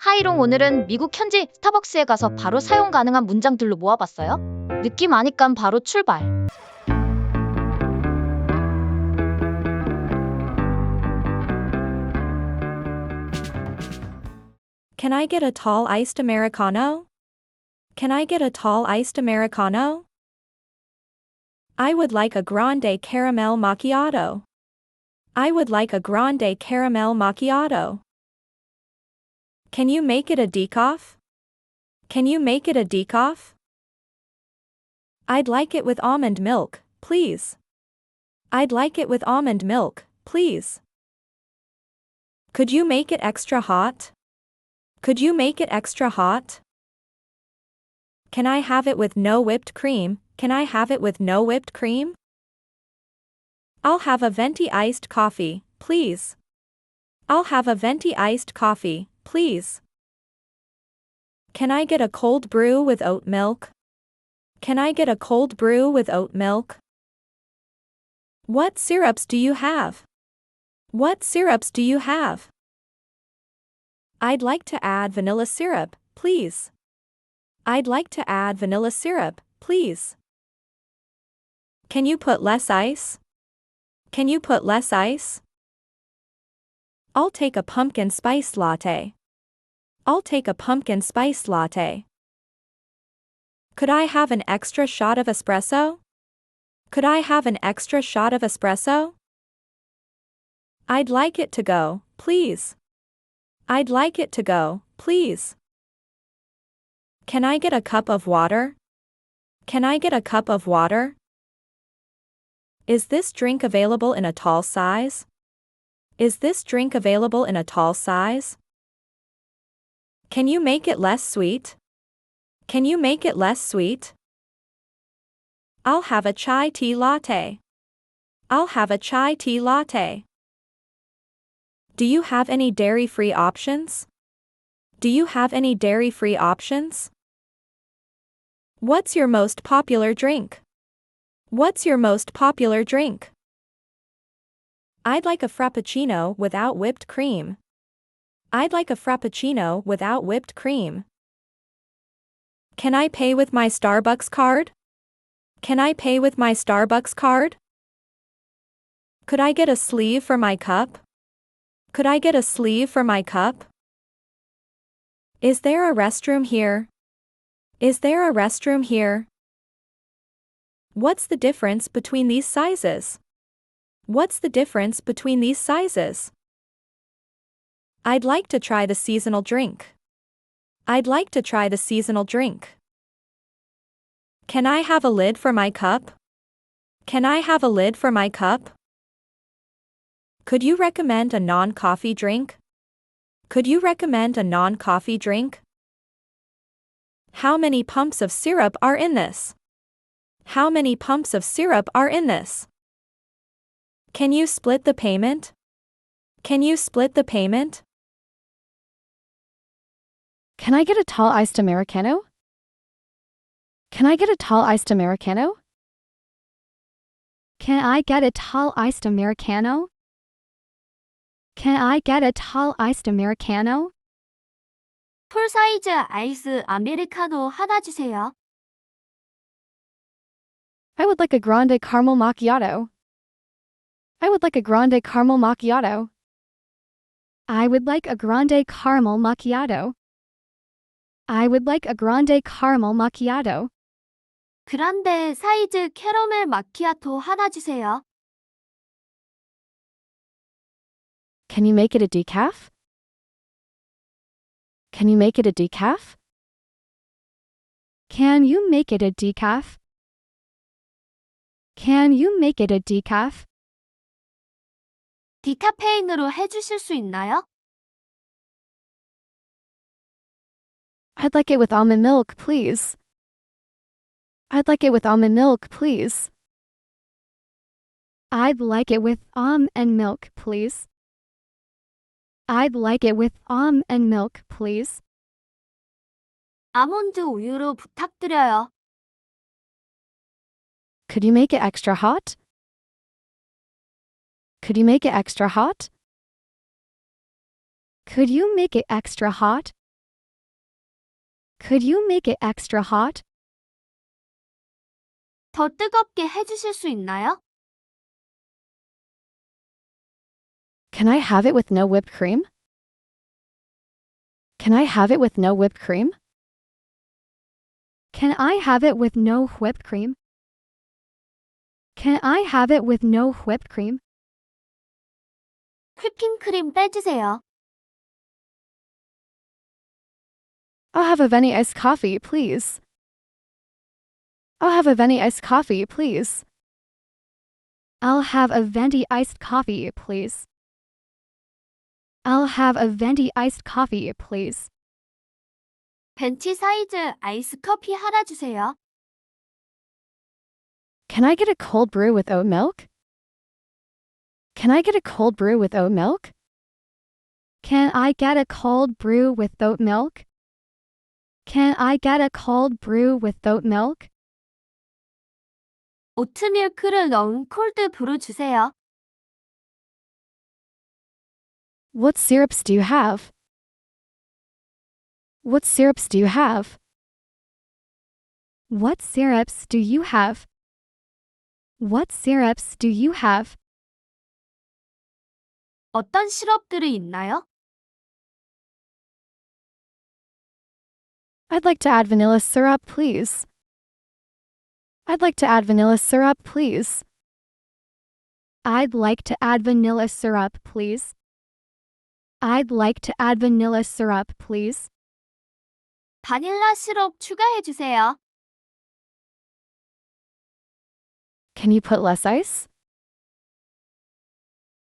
하이롱 오늘은 미국 현지 스타벅스에 가서 바로 사용 가능한 문장들로 모아봤어요. 느낌 아니깐 바로 출발. Can I get a tall iced Americano? Can I get a tall iced Americano? I would like a grande caramel macchiato. I would like a grande caramel macchiato. Can you make it a decaf? Can you make it a decaf? I'd like it with almond milk, please. I'd like it with almond milk, please. Could you make it extra hot? Could you make it extra hot? Can I have it with no whipped cream? Can I have it with no whipped cream? I'll have a venti iced coffee, please. I'll have a venti iced coffee, please. Can I get a cold brew with oat milk? Can I get a cold brew with oat milk? What syrups do you have? What syrups do you have? I'd like to add vanilla syrup, please. I'd like to add vanilla syrup, please. Can you put less ice? Can you put less ice? I'll take a pumpkin spice latte. I'll take a pumpkin spice latte. Could I have an extra shot of espresso? Could I have an extra shot of espresso? I'd like it to go, please. I'd like it to go, please. Can I get a cup of water? Can I get a cup of water? Is this drink available in a tall size? Is this drink available in a tall size? Can you make it less sweet? Can you make it less sweet? I'll have a chai tea latte. I'll have a chai tea latte. Do you have any dairy-free options? Do you have any dairy-free options? What's your most popular drink? What's your most popular drink? I'd like a frappuccino without whipped cream. I'd like a frappuccino without whipped cream. Can I pay with my Starbucks card? Can I pay with my Starbucks card? Could I get a sleeve for my cup? Could I get a sleeve for my cup? Is there a restroom here? Is there a restroom here? What's the difference between these sizes? What's the difference between these sizes? I'd like to try the seasonal drink. I'd like to try the seasonal drink. Can I have a lid for my cup? Can I have a lid for my cup? Could you recommend a non-coffee drink? Could you recommend a non-coffee drink? How many pumps of syrup are in this? How many pumps of syrup are in this? Can you split the payment? Can you split the payment? Can I get a tall iced Americano? Can I get a tall iced Americano? Can I get a tall iced Americano? Can I get a tall iced Americano? 풀 사이즈 아이스 아메리카노 하나 주세요. I would like a grande caramel macchiato. I would like a grande caramel macchiato. I would like a grande caramel macchiato. I would like a grande caramel macchiato. 그란데 사이즈 캐러멜 마키아토 하나 주세요. Can you make it a decaf? Can you make it a decaf? Can you make it a decaf? Can you make it a decaf? 디카페인으로 해주실 수 있나요? I'd like it with almond milk, please. I'd like it with almond milk, please. I'd like it with almond milk, please. I'd like it with almond milk, please. 아몬드 우유로 부탁드려요. Could you make it extra hot? Could you make it extra hot? Could you make it extra hot? Could you make it extra hot? 더 뜨겁게 해주실 수 있나요? Can I have it with no whipped cream? Can I have it with no whipped cream? Can I have it with no whipped cream? Can I have it with no whipped cream? 휘핑크림 빼주세요. I'll have a venti iced coffee, please. I'll have a venti iced coffee, please. I'll have a venti iced coffee, please. I'll have a venti iced coffee, please. 벤티 사이즈 아이스 커피 하나 주세요. Can I get a cold brew with oat milk? Can I get a cold brew with oat milk? Can I get a cold brew with oat milk? Can I get a cold brew with oat milk? 오트밀크를 넣은 콜드 브루 주세요. What syrups do you have? What syrups do you have? What syrups do you have? What syrups do you have? 어떤 시럽들이 있나요? I'd like to add vanilla syrup, please. I'd like to add vanilla syrup, please. I'd like to add vanilla syrup, please. I'd like to add vanilla syrup, please. 바닐라 시럽 추가해 주세요. Can you put less ice?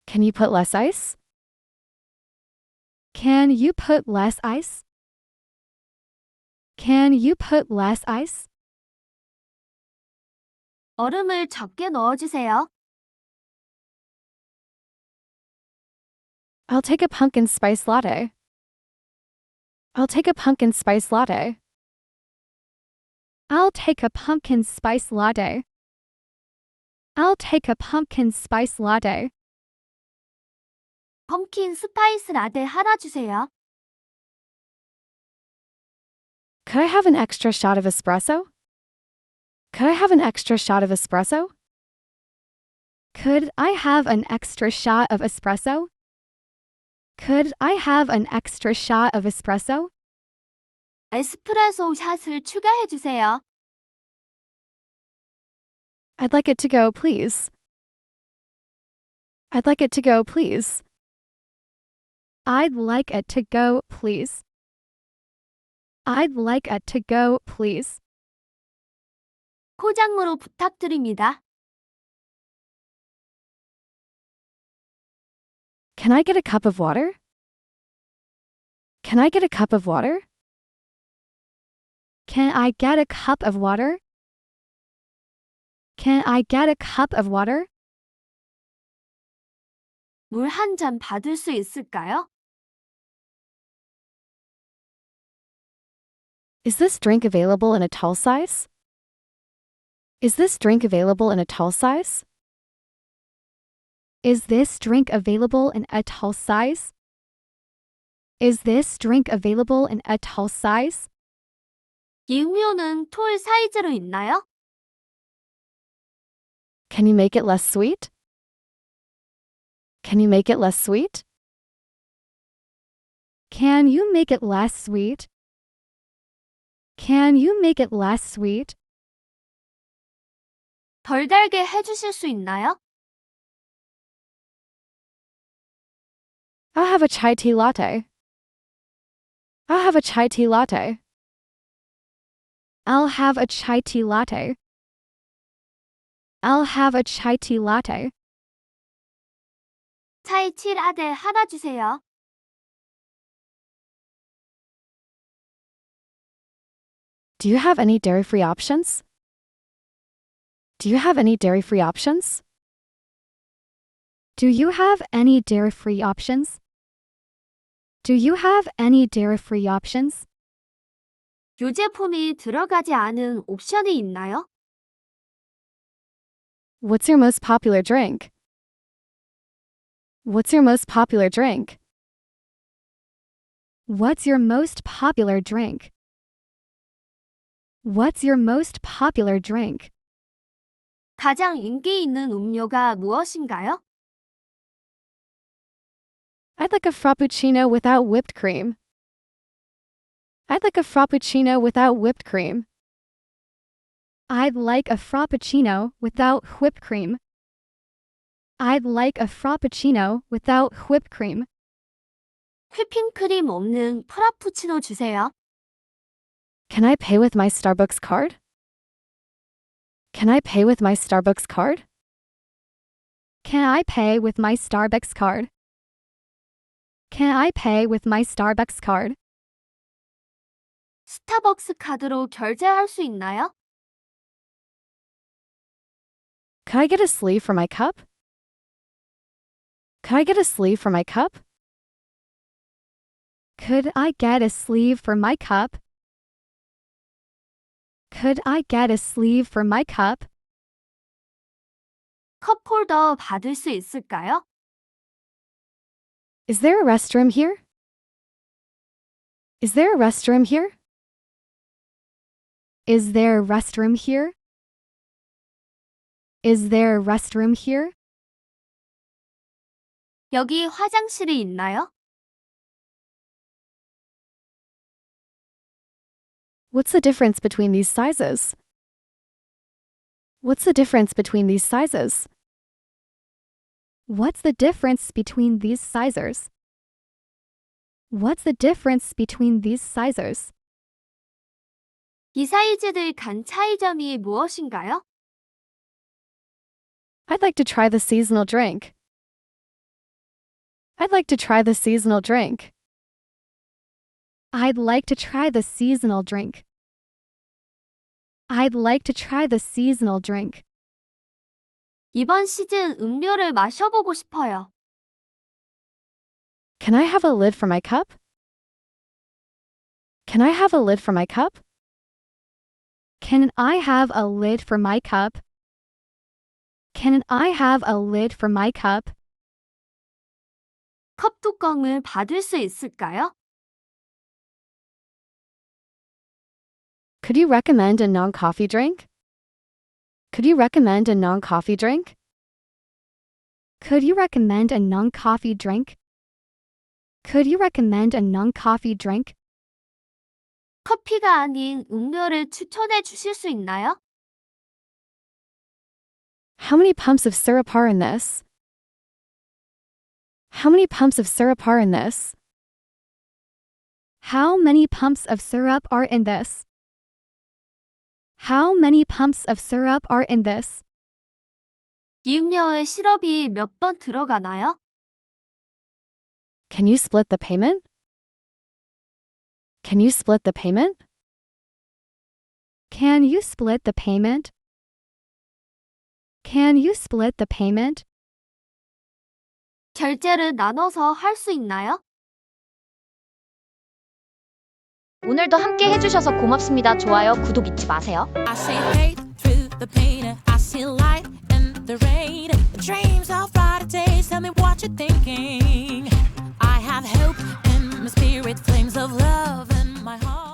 Can you put less ice? Can you put less ice? Can you put less ice? 얼음을 적게 넣어주세요. I'll take a pumpkin spice latte. I'll take a pumpkin spice latte. I'll take a pumpkin spice latte. I'll take a pumpkin spice latte. 펌킨 스파이스 라떼 하나 주세요. Could I have an extra shot of espresso? Could I have an extra shot of espresso? Could I have an extra shot of espresso? Could I have an extra shot of espresso? 에스프레소 샷을 추가해 주세요. I'd like it to go, please. I'd like it to go, please. I'd like it to go, please. I'd like it to go, please. 포장으로 부탁드립니다. Can I get a cup of water? Can I get a cup of water? Can I get a cup of water? Can I get a cup of water? 물 한 잔 받을 수 있을까요? Is this drink available in a tall size? Is this drink available in a tall size? Is this drink available in a tall size? Is this drink available in a tall size? 이 음료는 톨 사이즈로 있나요? Can you make it less sweet? Can you make it less sweet? Can you make it less sweet? Can you make it less sweet? 덜 달게 해주실 수 있나요? I'll have a chai tea latte. I'll have a chai tea latte. I'll have a chai tea latte. I'll have a chai tea latte. 차이티 라떼 하나 주세요. Do you have any dairy-free options? Do you have any dairy-free options? Do you have any dairy-free options? Do you have any dairy-free options? 유제품이 들어가지 않은 옵션이 있나요? What's your most popular drink? What's your most popular drink? What's your most popular drink? What's your most popular drink? 가장 인기 있는 음료가 무엇인가요? I'd like a frappuccino without whipped cream. I'd like a frappuccino without whipped cream. I'd like a frappuccino without whipped cream. I'd like a frappuccino without whipped cream. 휘핑크림 없는 프라푸치노 주세요. Can I pay with my Starbucks card? Can I pay with my Starbucks card? Can I pay with my Starbucks card? Can I pay with my Starbucks card? 스타벅스 카드로 결제할 수 있나요? Could I get a sleeve for my cup? Could I get a sleeve for my cup? Could I get a sleeve for my cup? Could I get a sleeve for my cup? 컵홀더 받을 수 있을까요? Is there a restroom here? Is there a restroom here? Is there a restroom here? Is there a restroom here? 여기 화장실이 있나요? What's the difference between these sizes? What's the difference between these sizes? What's the difference between these sizes? What's the difference between these sizes? 이 사이즈들 간 차이점이 무엇인가요? I'd like to try the seasonal drink. I'd like to try the seasonal drink. I'd like to try the seasonal drink. I'd like to try the seasonal drink. 이번 시즌 음료를 마셔보고 싶어요. Can I have a lid for my cup? Can I have a lid for my cup? Can I have a lid for my cup? Can I have a lid for my cup? 컵 뚜껑을 받을 수 있을까요? Could you recommend a non-coffee drink? Could you recommend a non-coffee drink? Could you recommend a non-coffee drink? Could you recommend a non-coffee drink? 커피가 아닌 음료를 추천해 주실 수 있나요? How many pumps of syrup are in this? How many pumps of syrup are in this? How many pumps of syrup are in this? How many pumps of syrup are in this? 이 음료에 시럽이 몇 번 들어가나요? Can you split the payment? Can you split the payment? Can you split the payment? Can you split the payment? 결제를 나눠서 할 수 있나요? 오늘도 함께 해주셔서 고맙습니다. 좋아요, 구독 잊지 마세요. I see hate through the pain. I see light in the rain. Dreams of brighter days. Tell me what you're thinking. I have hope in my spirit, flames of love in my heart.